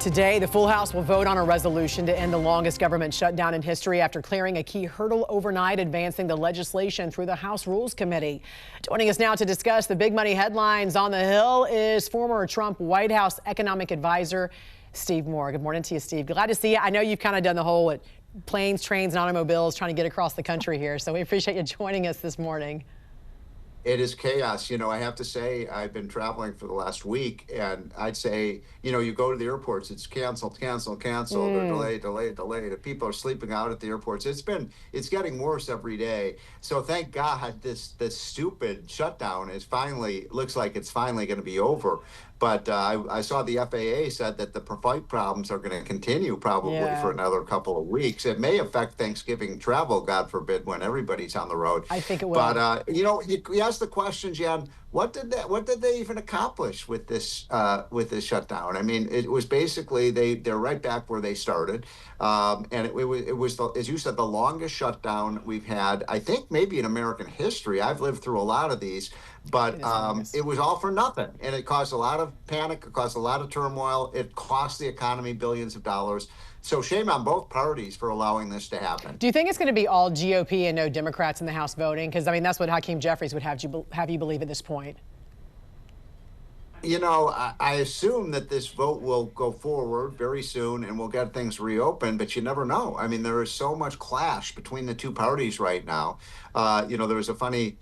Today, the full House will vote on a resolution to end the longest government shutdown in history after clearing a key hurdle overnight, advancing the legislation through the House Rules Committee. Joining us now to discuss the big money headlines on the Hill is former Trump White House economic advisor Steve Moore. Good morning to you, Steve. Glad to see you. I know you've kind of done the whole planes, trains, and automobiles trying to get across the country here, so we appreciate you joining us this morning. It is chaos. I have to say, I've been traveling for the last week, and I'd say, you go to the airports, it's canceled, or delayed. People are sleeping out at the airports. It's getting worse every day. So thank God this stupid shutdown looks like it's finally going to be over. But I saw the FAA said that the flight problems are going to continue probably for another couple of weeks. It may affect Thanksgiving travel, God forbid, when everybody's on the road. I think it will. But you asked the question, Jan. What did they even accomplish with this shutdown? I mean, it was basically they're right back where they started, and it was as you said, the longest shutdown we've had, I think, maybe in American history. I've lived through a lot of these, but it was all for nothing, and it caused a lot of panic. It caused a lot of turmoil. It cost the economy billions of dollars. So shame on both parties for allowing this to happen. Do you think it's going to be all GOP and no Democrats in the House voting? Because, I mean, that's what Hakeem Jeffries would have you believe at this point. I assume that this vote will go forward very soon and we'll get things reopened, but you never know. I mean, there is so much clash between the two parties right now. There was a funny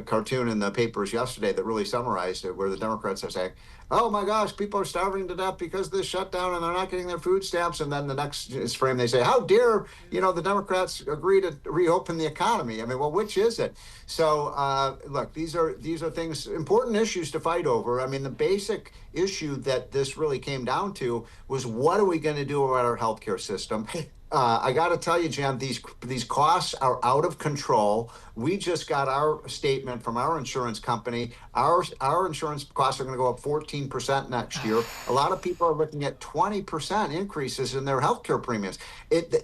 cartoon in the papers yesterday that really summarized it, where the Democrats are saying, oh my gosh, people are starving to death because of this shutdown and they're not getting their food stamps. And then the next frame, they say, how dare, the Democrats agree to reopen the economy. I mean, well, which is it? So, look, these are things, important issues to fight over. I mean, the basic issue that this really came down to was, what are we going to do about our healthcare system? I got to tell you, Jan, these costs are out of control. We just got our statement from our insurance company. Our insurance costs are going to go up 14% next year. A lot of people are looking at 20% increases in their healthcare premiums.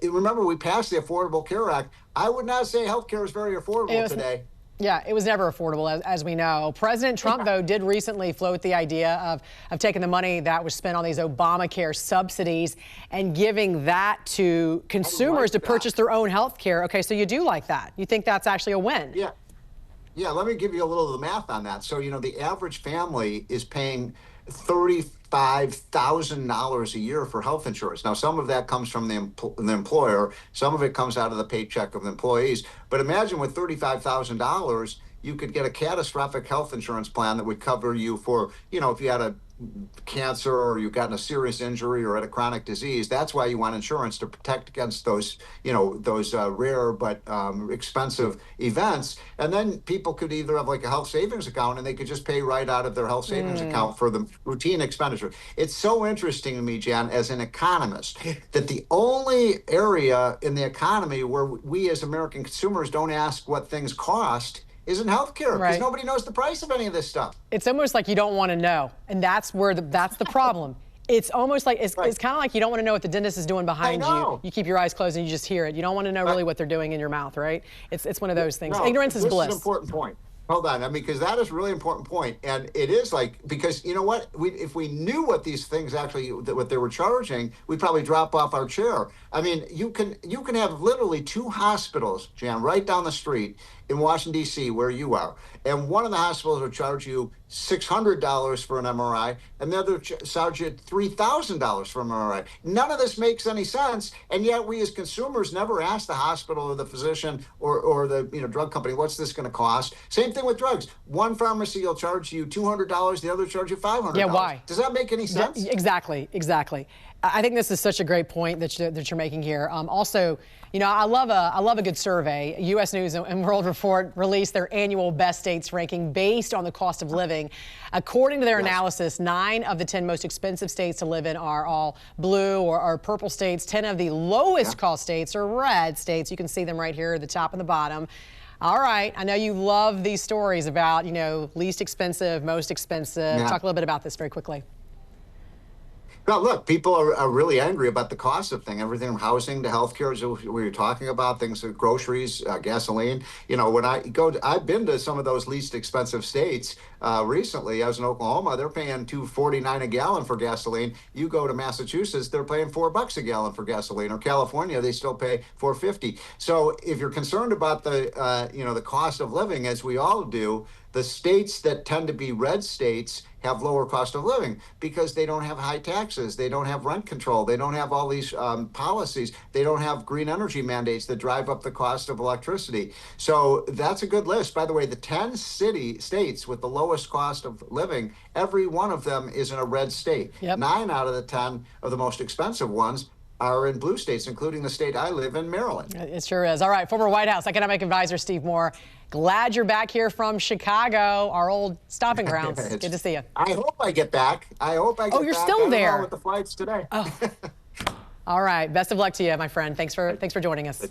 Remember, we passed the Affordable Care Act. I would not say healthcare is very affordable today. Yeah, it was never affordable, as we know. President Trump, though, did recently float the idea of taking the money that was spent on these Obamacare subsidies and giving that to consumers to purchase their own health care. Okay, so you do like that. You think that's actually a win? Yeah. Yeah, let me give you a little of the math on that. So, the average family is paying $35,000 a year for health insurance. Now, some of that comes from the employer. Some of it comes out of the paycheck of the employees. But imagine with $35,000, you could get a catastrophic health insurance plan that would cover you for, if you had a cancer or you got in a serious injury or had a chronic disease. That's why you want insurance, to protect against those rare but expensive events. And then people could either have like a health savings account, and they could just pay right out of their health savings account for the routine expenditure. It's so interesting to me, Jan, as an economist, that the only area in the economy where we as American consumers don't ask what things cost isn't healthcare, because nobody knows the price of any of this stuff. It's almost like you don't want to know, and that's the problem. It's almost like it's kind of like you don't want to know what the dentist is doing behind you. You keep your eyes closed and you just hear it. You don't want to know really what they're doing in your mouth, right? It's one of those things. No, Ignorance is bliss. This is an important point. Hold on, because that is a really important point. And it is because you know what? If we knew what these things actually, what they were charging, we'd probably drop off our chair. I mean, you can have literally two hospitals, Jan, right down the street in Washington, D.C., where you are. And one of the hospitals will charge you $600 for an MRI, and the other charge you $3,000 for an MRI. None of this makes any sense, and yet we as consumers never ask the hospital or the physician or the drug company, what's this going to cost? Same thing with drugs. One pharmacy will charge you $200, the other charge you $500. Yeah, why? Does that make any sense? Yeah, exactly. I think this is such a great point that you're making here. Also, I love a good survey. U.S. News and World Report released their annual best states ranking based on the cost of living. According to their analysis, 9 of the 10 most expensive states to live in are all blue or purple states. 10 of the lowest cost states are red states. You can see them right here at the top and the bottom. All right. I know you love these stories about, least expensive, most expensive. Talk a little bit about this very quickly. Well, look, people are really angry about the cost of things, everything from housing to healthcare, as we were talking about, things like groceries, gasoline. You know, when I've been to some of those least expensive states recently. I was in Oklahoma; they're paying $2.49 a gallon for gasoline. You go to Massachusetts, they're paying $4 a gallon for gasoline. Or California, they still pay $4.50. So, if you're concerned about the cost of living, as we all do, the states that tend to be red states have lower cost of living because they don't have high taxes, they don't have rent control, they don't have all these policies, they don't have green energy mandates that drive up the cost of electricity. So that's a good list. By the way, the 10 states with the lowest cost of living, every one of them is in a red state. Yep. 9 out of the 10 of the most expensive ones are in blue states, including the state I live in, Maryland. It sure is. All right, former White House economic advisor Steve Moore, glad you're back here from Chicago, our old stopping grounds. Good to see you. I hope I get back. I hope I get back. Oh, you're still there. I don't know with the flights today. Oh. All right. Best of luck to you, my friend. Thanks for joining us.